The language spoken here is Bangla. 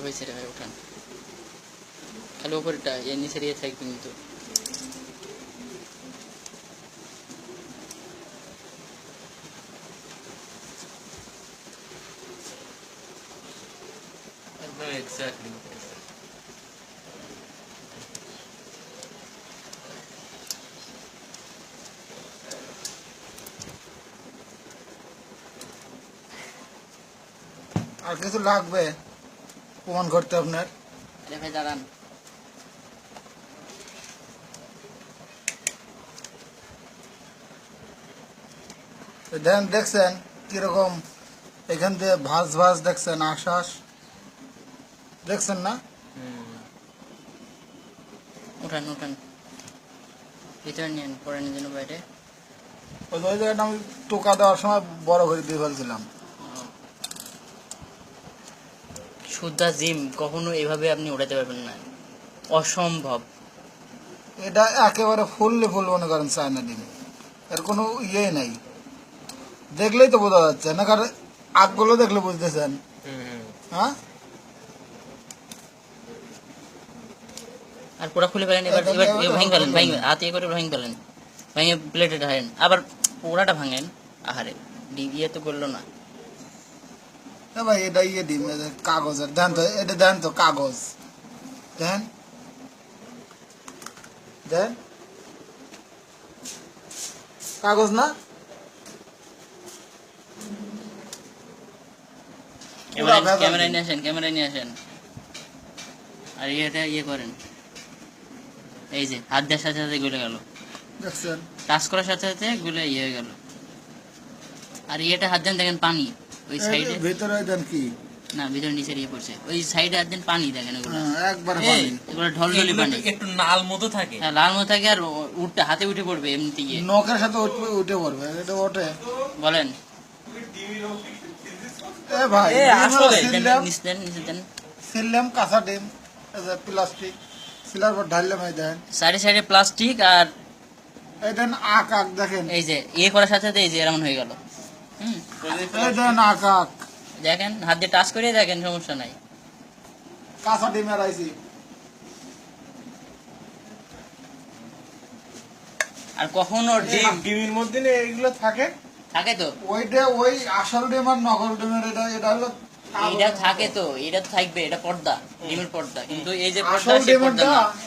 হয়েছে রে ভাই, উঠান খালি উপরেরটা, এর নিচের ইয়ে থাকবে কিন্তু। একদম এক্স্যাক্টলি। আর কিছু লাগবে প্রমাণ করতে আপনার? আরে ভাই দাঁড়ান, দেন দেখছেন কিরকম এখান থেকে ভাঁজ ভাঁজ দেখছেন, আশ্বাস দেখছেন না? উঠান উঠান, ভিতরে নিন, পরে নিয়ে যেন বাইরে। ওই জায়গাটা আমি টোকা দেওয়ার সময় বড় করে দিয়ে ফেলছিলাম। সুদ্ধা জিম কখনো এভাবে আপনি উঠাতে পারবেন না, অসম্ভব। এটা একেবারে ফুললি ফুল মনে করেন চায়না ডিম, এর কোনো ইয়েই নাই, দেখলেই তো বোঝা যাচ্ছে না, কারণ আগগুলো দেখলে বুঝতেছেন। হ্যাঁ, আর পুরা খুলে ফেলেন, এবার এবার ভাঙি ফেলেন, ভাঙি হাতে করে ভাঙি ফেলেন, ভাঙে প্লেটে ঢালেন, আবার পোড়াটা ভাঙেন। আহারে ডিবিয়ে তো করলো না। ভাই এটা ইয়ে ডিম, কাগজের দেন তো, এটা দেন তো কাগজ, দেন দেন কাগজ না, ক্যামেরায় নিয়ে আসেন, ক্যামেরায় নিয়ে আসেন। আর ইয়েটা ইয়ে করেন, এই যে হাত দেওয়ার সাথে সাথে গলে গেল, দেখছেন? টাচ করার সাথে সাথে গুলে ইয়ে হয়ে গেল। আর ইয়েটা হাত দেন, দেখেন পানি ওই সাইডে, ভিতরে দেন কি না ভিতরে নিচে ইয়ে পড়ছে, ওই সাইডে হাত দেন, পানি দেখেন এগুলো, একবারে পানি, এগুলো ঢলঢলি পানি, একটু লাল মতো থাকে। হ্যাঁ লাল মতো থাকে, আর উঠতে হাতে উঠে পড়বে এমনিতে গিয়ে। নখের সাথে উঠে পড়বে, এটা ওঠে। বলেন এ ভাই আসলে নিচে দেন, নিচে দেন, সিললাম কাঁচা ডিম, প্লাস্টিক সিলার পর ঢাললাম, এই দেন সাইডে সাইডে প্লাস্টিক, আর এই দেন আক আক দেখেন, এই যে ইয়ে করার সাথে সাথে এই যে এমন হয়ে গেল। এই দেন আক আক, দেখেন হাত দিয়ে টাচ করে দেখেন, সমস্যা নাই। কাঁচা ডিমের আইছি। আর কখনো ডিমের মধ্যে এইগুলো থাকে, থাকে তো, ওইটা ওই আসল ডিম আর নকল ডিমের, এটা হলো এইটা থাকে তো, এটা থাকবে, এটা পর্দা, ডিমের পর্দা, কিন্তু এই যে পর্দা আসল সেই পর্দা ডিমেরটা না।